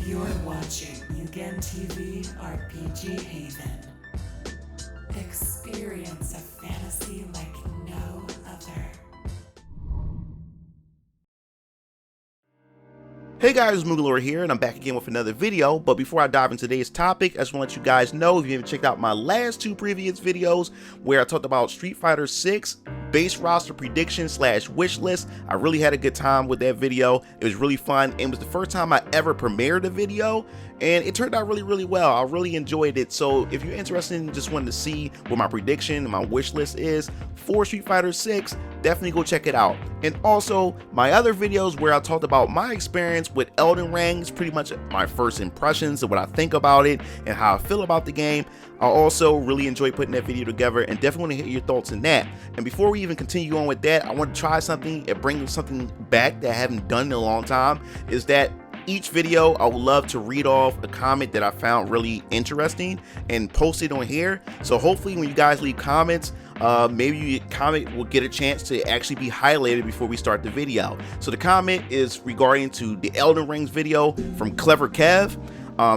You're watching Mugen TV RPG Haven. Experience a fantasy like no other. Hey guys, Mugalore here, and I'm back again with another video. But before I dive into today's topic, I just want to let you guys know, if you haven't checked out my last two previous videos where I talked about Street Fighter 6 base roster prediction / wish list, I really had a good time with that video. It was really fun. It was the first time I ever premiered a video, and it turned out really well. I really enjoyed it. So if you're interested in just wanting to see what my prediction and my wish list is for Street Fighter 6, definitely go check it out. And also my other videos where I talked about my experience with Elden Ring, pretty much my first impressions of what I think about it and how I feel about the game. I also really enjoy putting that video together and definitely want to hear your thoughts on that. And before we even continue on with that, I want to try something and bring something back that I haven't done in a long time, is that each video I would love to read off a comment that I found really interesting and post it on here. So hopefully when you guys leave comments, maybe your comment will get a chance to actually be highlighted before we start the video. So the comment is regarding to the Elden Rings video from Clever Kev.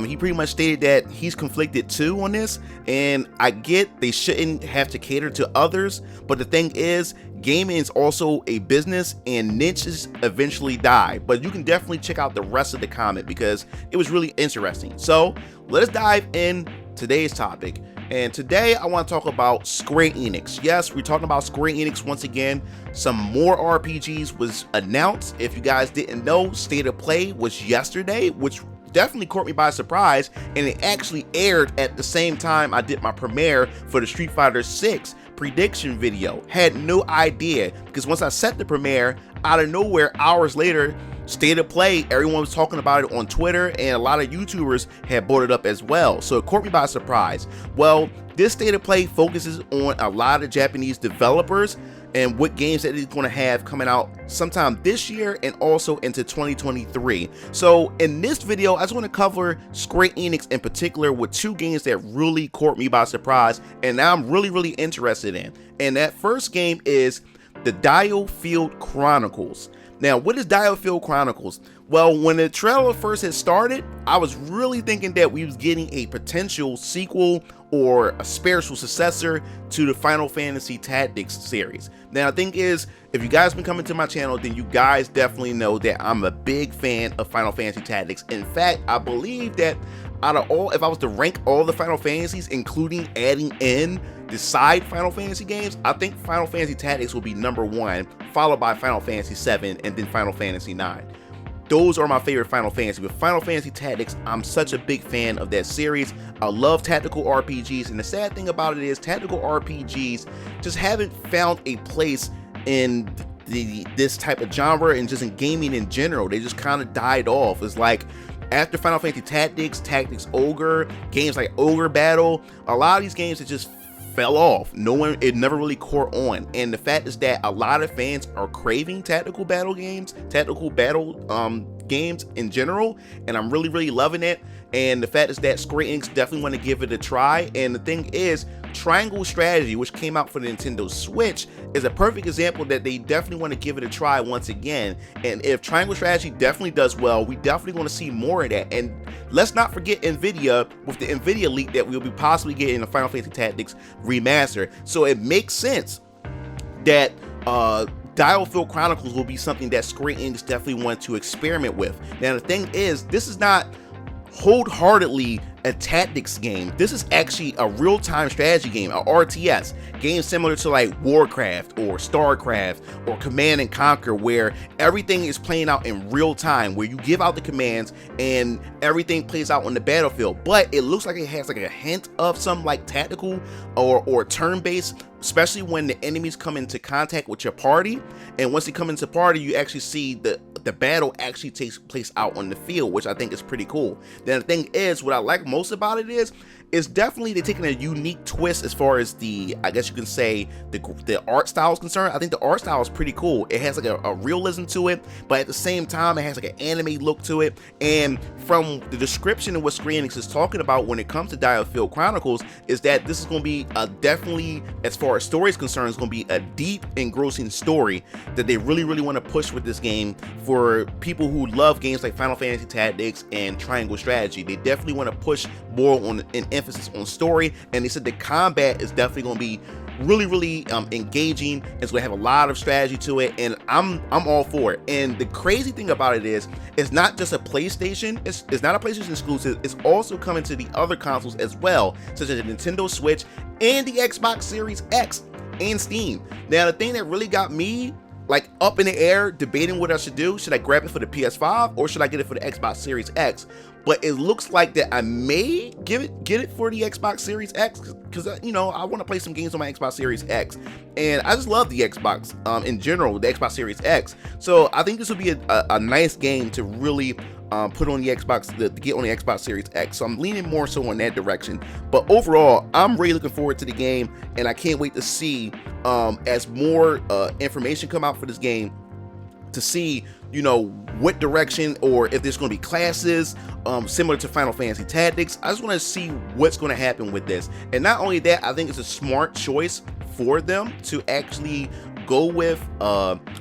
He pretty much stated that he's conflicted too on this, and I get they shouldn't have to cater to others, but the thing is, gaming is also a business and niches eventually die. But you can definitely check out the rest of the comment because it was really interesting. So let's dive in today's topic. And today I want to talk about Square Enix. Yes, we're talking about Square Enix once again. Some more RPGs was announced. If you guys didn't know, State of Play was yesterday, which definitely caught me by surprise, and it actually aired at the same time I did my premiere for the Street Fighter 6 prediction video. Had no idea, because once I set the premiere, out of nowhere, hours later, State of Play, everyone was talking about it on Twitter, and a lot of YouTubers had brought it up as well. So it caught me by surprise. Well, this State of Play focuses on a lot of Japanese developers and what games that it's going to have coming out sometime this year and also into 2023. So in this video, I just want to cover Square Enix in particular with two games that really caught me by surprise and now I'm really interested in. And that first game is the DioField Chronicles. Now, what is DioField Chronicles? Well, when the trailer first had started, I was really thinking that we was getting a potential sequel or a spiritual successor to the Final Fantasy Tactics series. Now, the thing is, if you guys been coming to my channel, then you guys definitely know that I'm a big fan of Final Fantasy Tactics. In fact, I believe that out of all, if I was to rank all the Final Fantasies, including adding in the side Final Fantasy games, I think Final Fantasy Tactics will be #1, followed by Final Fantasy 7 and then Final Fantasy 9. Those are my favorite Final Fantasy. With Final Fantasy Tactics, I'm such a big fan of that series. I love tactical RPGs, and the sad thing about it is tactical RPGs just haven't found a place in this type of genre and just in gaming in general. They just kind of died off. It's like after Final Fantasy Tactics, Tactics Ogre, games like Ogre Battle, a lot of these games that just fell off. It never really caught on. And the fact is that a lot of fans are craving tactical battle games, games in general, and I'm really loving it. And the fact is that Square Enix definitely want to give it a try. And the thing is, Triangle Strategy, which came out for the Nintendo Switch, is a perfect example that they definitely want to give it a try once again. And if Triangle Strategy definitely does well, we definitely want to see more of that. And let's not forget Nvidia, with the Nvidia leak that we'll be possibly getting a Final Fantasy Tactics remaster. So it makes sense that DioField Chronicles will be something that Square Enix definitely want to experiment with. Now the thing is, this is not wholeheartedly a tactics game. This is actually a real-time strategy game, a RTS game similar to like Warcraft or Starcraft or Command and Conquer, where everything is playing out in real time, where you give out the commands and everything plays out on the battlefield. But it looks like it has like a hint of some like tactical or turn-based, especially when the enemies come into contact with your party. And once they come into party, you actually see the battle actually takes place out on the field, which I think is pretty cool. Then the thing is, what I like most about it is definitely they're taking a unique twist as far as the, I guess you can say, the art style is concerned. I think the art style is pretty cool. It has like a realism to it, but at the same time, it has like an anime look to it. And from the description of what Square Enix is talking about when it comes to DioField Chronicles, is that this is going to be definitely, as far as story is concerned, it's going to be a deep, engrossing story that they really want to push with this game for for people who love games like Final Fantasy Tactics and Triangle Strategy. They definitely want to push more on an emphasis on story, and they said the combat is definitely going to be really engaging. It's going to have a lot of strategy to it, and I'm all for it. And the crazy thing about it is, it's not just a PlayStation. It's not a PlayStation exclusive. It's also coming to the other consoles as well, such as the Nintendo Switch and the Xbox Series X and Steam. Now, the thing that really got me like up in the air debating what I should do, should I grab it for the PS5 or should I get it for the Xbox Series X? But it looks like that I may get it for the Xbox Series X, because you know, I want to play some games on my Xbox Series X, and I just love the Xbox in general, the Xbox Series X. So I think this will be a nice game to really put on the Xbox, to get on the Xbox Series X. So I'm leaning more so in that direction. But overall, I'm really looking forward to the game, and I can't wait to see as more information come out for this game, to see, you know, what direction, or if there's going to be classes similar to Final Fantasy Tactics. I just want to see what's going to happen with this. And not only that, I think it's a smart choice for them to actually go with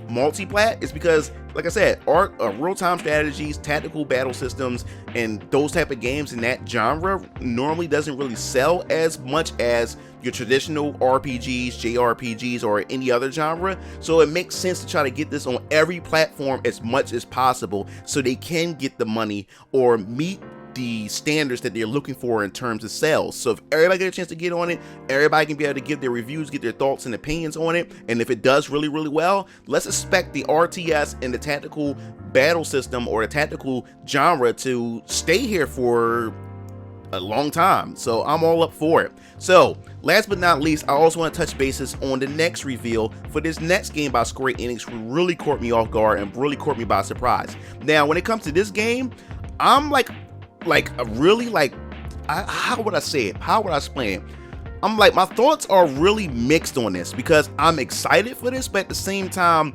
multi-plat. It's because, like I said, real-time strategies, tactical battle systems, and those type of games in that genre normally doesn't really sell as much as your traditional RPGs, JRPGs, or any other genre. So it makes sense to try to get this on every platform as much as possible, so they can get the money or meet the standards that they're looking for in terms of sales. So if everybody get a chance to get on it, everybody can be able to give their reviews, get their thoughts and opinions on it. And if it does really well, let's expect the RTS and the tactical battle system or the tactical genre to stay here for a long time. So I'm all up for it. So last but not least, I also want to touch bases on the next reveal for this next game by Square Enix, who really caught me off guard and really caught me by surprise. Now, when it comes to this game, I'm how would I say it? How would I explain it? I'm like, my thoughts are really mixed on this, because I'm excited for this, but at the same time,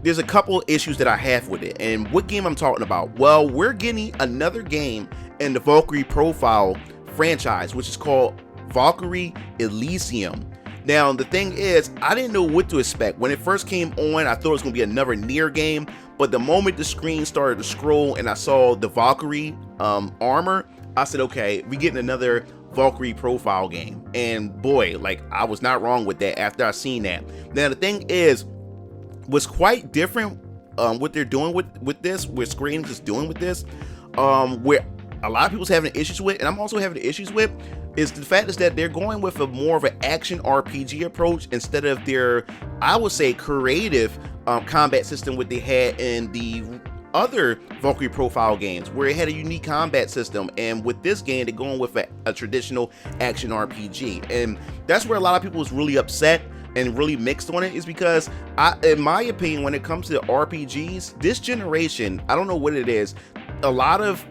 there's a couple of issues that I have with it. And what game I'm talking about? Well, we're getting another game in the Valkyrie Profile franchise, which is called Valkyrie Elysium. Now, the thing is, I didn't know what to expect. When it first came on, I thought it was going to be another Nier game, but the moment the screen started to scroll and I saw the Valkyrie armor, I said, okay, we getting another Valkyrie Profile game. And boy, like, I was not wrong with that after I seen that. Now, the thing is, what's quite different, what they're doing with this, what Square Enix is doing with this, where a lot of people's having issues with, and I'm also having issues with, is the fact is that they're going with a more of an action RPG approach instead of their, I would say, creative combat system what they had in the other Valkyrie Profile games, where it had a unique combat system. And with this game, they're going with a traditional action RPG, and that's where a lot of people was really upset and really mixed on it, is because in my opinion, when it comes to RPGs this generation, I don't know what it is, a lot of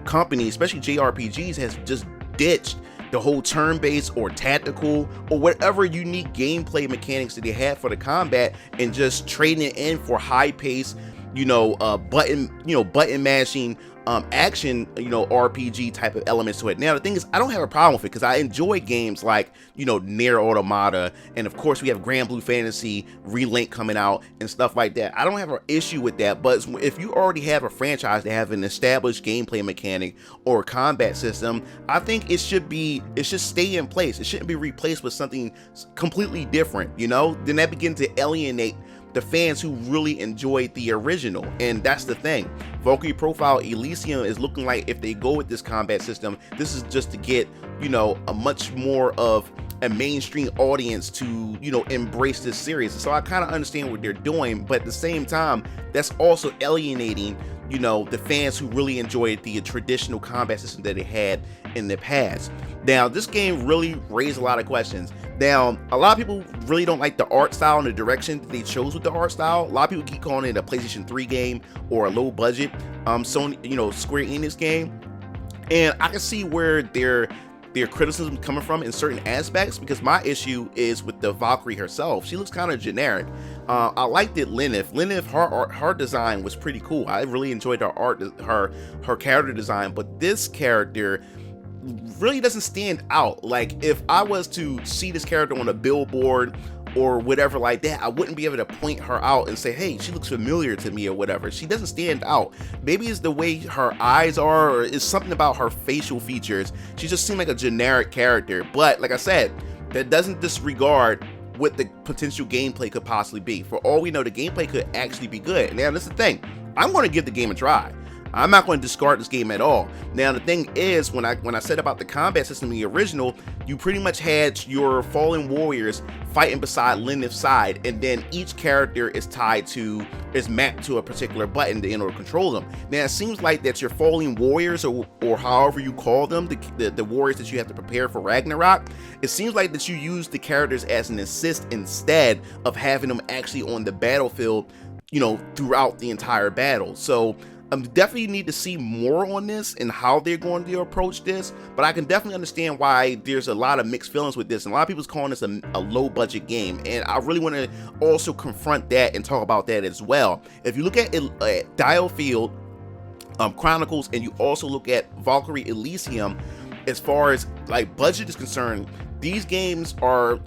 companies, especially JRPGs, has just ditched the whole turn-based or tactical or whatever unique gameplay mechanics that they had for the combat, and just trading it in for high-paced, button mashing action, RPG type of elements to it. Now, the thing is, I don't have a problem with it, because I enjoy games like, Nier Automata, and of course we have Grand Blue Fantasy Relink coming out and stuff like that. I don't have an issue with that, but if you already have a franchise that have an established gameplay mechanic or combat system, I think it should stay in place. It shouldn't be replaced with something completely different, then that begins to alienate the fans who really enjoyed the original. And that's the thing, Valkyrie Profile Elysium is looking like, if they go with this combat system, this is just to get a much more of a mainstream audience to embrace this series. So I kind of understand what they're doing, but at the same time, that's also alienating the fans who really enjoyed the traditional combat system that they had in the past. Now, this game really raised a lot of questions. Now, a lot of people really don't like the art style and the direction that they chose with the art style. A lot of people keep calling it a PlayStation 3 game or a low budget Sony, Square Enix game. And I can see where their criticism coming from in certain aspects, because my issue is with the Valkyrie herself. She looks kind of generic. I liked it, Lyneth, her design was pretty cool. I really enjoyed her character design, but this character really doesn't stand out. Like, if I was to see this character on a billboard or whatever like that, I wouldn't be able to point her out and say, hey, she looks familiar to me or whatever. She doesn't stand out. Maybe it's the way her eyes are, or it's something about her facial features. She just seemed like a generic character. But like I said, that doesn't disregard what the potential gameplay could possibly be. For all we know, the gameplay could actually be good. Now, that's the thing. I'm going to give the game a try. I'm not going to discard this game at all. Now, the thing is, when I said about the combat system in the original, you pretty much had your fallen warriors fighting beside Lennith's side, and then each character is mapped to a particular button in order to control them. Now, it seems like that your fallen warriors, or however you call them, the warriors that you have to prepare for Ragnarok, it seems like that you use the characters as an assist instead of having them actually on the battlefield, you know, throughout the entire battle. So definitely need to see more on this and how they're going to approach this, but I can definitely understand why there's a lot of mixed feelings with this, and a lot of people's calling this a low budget game, and I really want to also confront that and talk about that as well. If you look at DioField Chronicles, and you also look at Valkyrie Elysium, as far as like budget is concerned, these games are,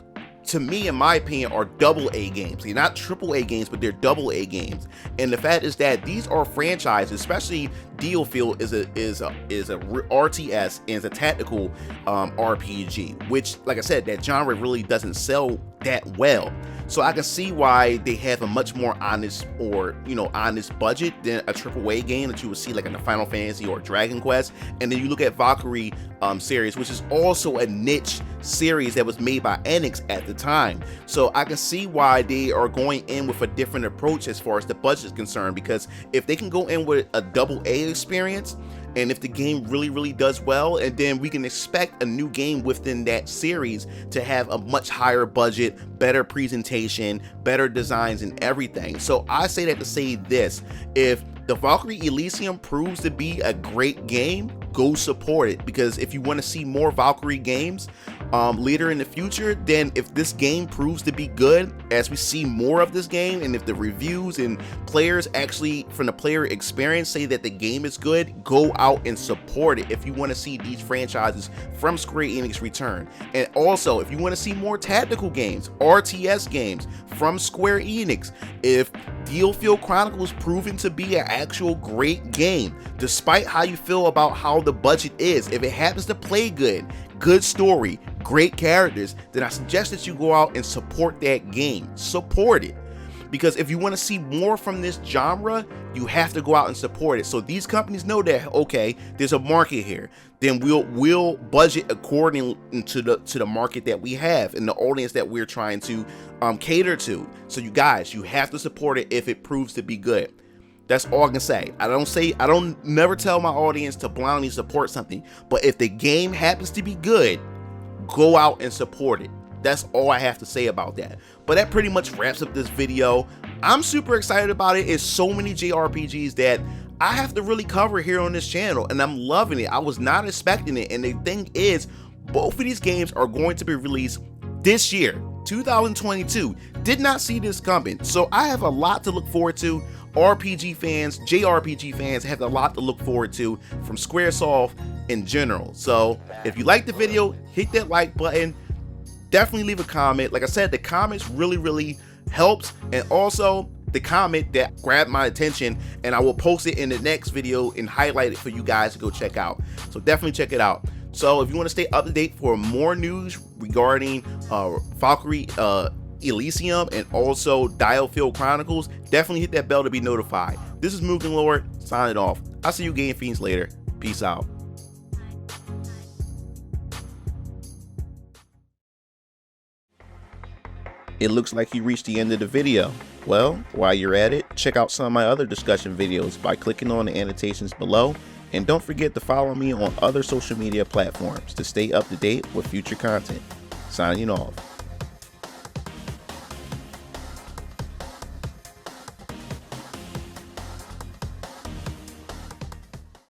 to me, in my opinion, are AA games. They're not AAA games, but they're AA games. And the fact is that these are franchises, especially DioField is a RTS and it's a tactical RPG, which, like I said, that genre really doesn't sell that well. So I can see why they have a much more honest, or honest budget than a AAA game that you would see like in a Final Fantasy or Dragon Quest. And then you look at Valkyrie series, which is also a niche series that was made by Enix at the time. So I can see why they are going in with a different approach as far as the budget is concerned, because if they can go in with a AA experience, and if the game really does well, and then we can expect a new game within that series to have a much higher budget, better presentation, better designs, and everything. So I say that to say this: if the Valkyrie Elysium proves to be a great game, go support it, because if you want to see more Valkyrie games later in the future, then if this game proves to be good, as we see more of this game, and if the reviews and players actually from the player experience say that the game is good, go out and support it if you want to see these franchises from Square Enix return. And also, if you want to see more tactical games, RTS games from Square Enix, if DioField Chronicles proven to be an actual great game, despite how you feel about how the budget is, if it happens to play good story, great characters, then I suggest that you go out and support that game. Support it. Because if you want to see more from this genre, you have to go out and support it. So these companies know that, okay, there's a market here. Then we'll budget according to the market that we have and the audience that we're trying to cater to. So you guys, you have to support it if it proves to be good. That's all I can say. I don't never tell my audience to blindly support something, but if the game happens to be good, go out and support it. That's all I have to say about that. But that pretty much wraps up this video. I'm super excited about it. It's so many JRPGs that I have to really cover here on this channel, and I'm loving it. I was not expecting it, and the thing is, both of these games are going to be released this year, 2022. Did not see this coming, so I have a lot to look forward to. RPG fans, JRPG fans have a lot to look forward to from Squaresoft in general. So if you like the video, hit that like button. Definitely leave a comment. Like I said, the comments really helps, and also the comment that grabbed my attention, and I will post it in the next video and highlight it for you guys to go check out. So definitely check it out. So if you want to stay up to date for more news regarding Valkyrie Elysium and also DioField Chronicles, definitely hit that bell to be notified. This is Mugen Lord signing off. I'll see you game fiends later. Peace out. It looks like you reached the end of the video. Well, while you're at it, check out some of my other discussion videos by clicking on the annotations below, and don't forget to follow me on other social media platforms to stay up to date with future content. Signing off.